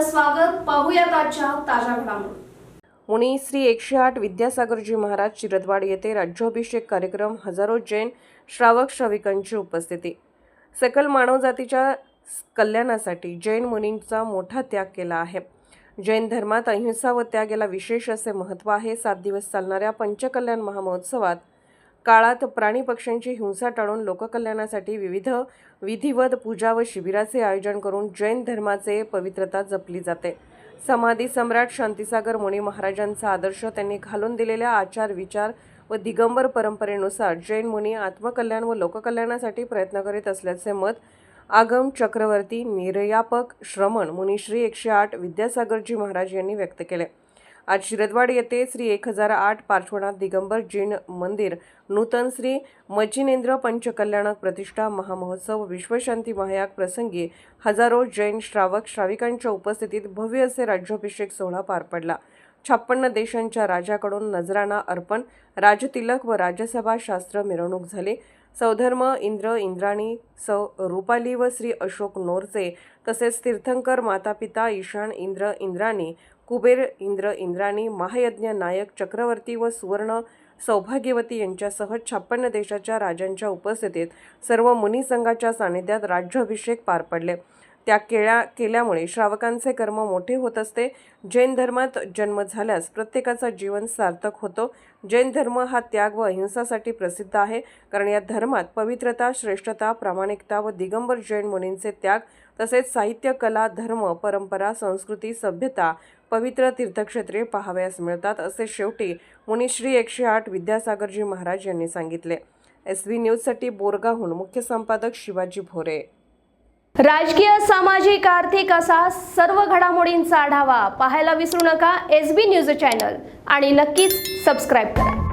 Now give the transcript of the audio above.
आपलं स्वागत. पाहूयात आजच्या ताज्या घडामोडी. मुनी श्री 108 विद्यासागरजी महाराज शिरदवाड येथे राज्याभिषेक कार्यक्रम. हजारो जैन श्रावक श्राविकांची उपस्थिती. सकल मानवजातीच्या कल्याणासाठी जैन मुनींचा मोठा त्याग केला आहे. जैन धर्मात अहिंसा व त्याग याला विशेष असे महत्त्व आहे. 7 दिवस चालणाऱ्या पंचकल्याण महामहोत्सवात काळात प्राणी पक्ष्यांची हिंसा टाळून लोककल्याणासाठी विविध विधिवत पूजा व शिबिराचे आयोजन करून जैन धर्माचे पवित्रता जपली जाते. समाधी सम्राट शांतीसागर मुनी महाराजांचा आदर्श त्यांनी घालून दिलेल्या आचार विचार व दिगंबर परंपरेनुसार जैन मुनी आत्मकल्याण व लोककल्याणासाठी प्रयत्न करीत असल्याचे मत आगम चक्रवर्ती निर्यापक श्रमण मुनी श्री 108 विद्यासागरजी महाराज यांनी व्यक्त केले. आज शिरदवाड येथे श्री 1008 पार्श्वनाथ दिगंबर जैन मंदिर नूतन श्री मचिनेंद्र पंचकल्याणक प्रतिष्ठा महामहोत्सव विश्वशांती महायाग प्रसंगी हजारो जैन श्रावक श्राविकांच्या उपस्थितीत भव्य असे राज्याभिषेक सोहळा पार पडला. 56 देशांच्या राजाकडून नजराणा अर्पण, राजतिलक व राजसभा शास्त्र मिरवणूक झाली. सौधर्म इंद्र इंद्राणी, सौ रुपाली व श्री अशोक नोरचे तसेच तीर्थंकर मातापिता ईशान इंद्र इंद्राणी, कुबेर इंद्र इंद्राणी, महायज्ञ नायक चक्रवर्ती व सुवर्ण सौभाग्यवती यांच्यासह 56 देशाच्या राजांच्या उपस्थितीत सर्व मुनी संघाच्या सानिध्यात राज्याभिषेक पार पडले. त्या केल्यामुळे श्रावकांचे कर्म मोठे होत असते. जैन धर्मात जन्म झाल्यास प्रत्येकाचा जीवन सार्थक होतो. जैन धर्म हा त्याग व अहिंसासाठी प्रसिद्ध आहे, कारण या धर्मात पवित्रता, श्रेष्ठता, प्रामाणिकता व दिगंबर जैन मुनींचे त्याग तसेच साहित्य, कला, धर्म, परंपरा, संस्कृती, सभ्यता, पवित्र तीर्थक्षेत्रे पाहावयास मिळतात, असे शेवटी मुनी श्री 108 विद्यासागरजी महाराज यांनी सांगितले. SV न्यूजसाठी बोरगावहून मुख्य संपादक शिवाजी भोरे. राजकीय, सामाजिक, आर्थिक असा सर्व घडामोडींचा आढावा पाहायला विसरू नका SB न्यूज चॅनल आणि नक्कीच सबस्क्राईब करा.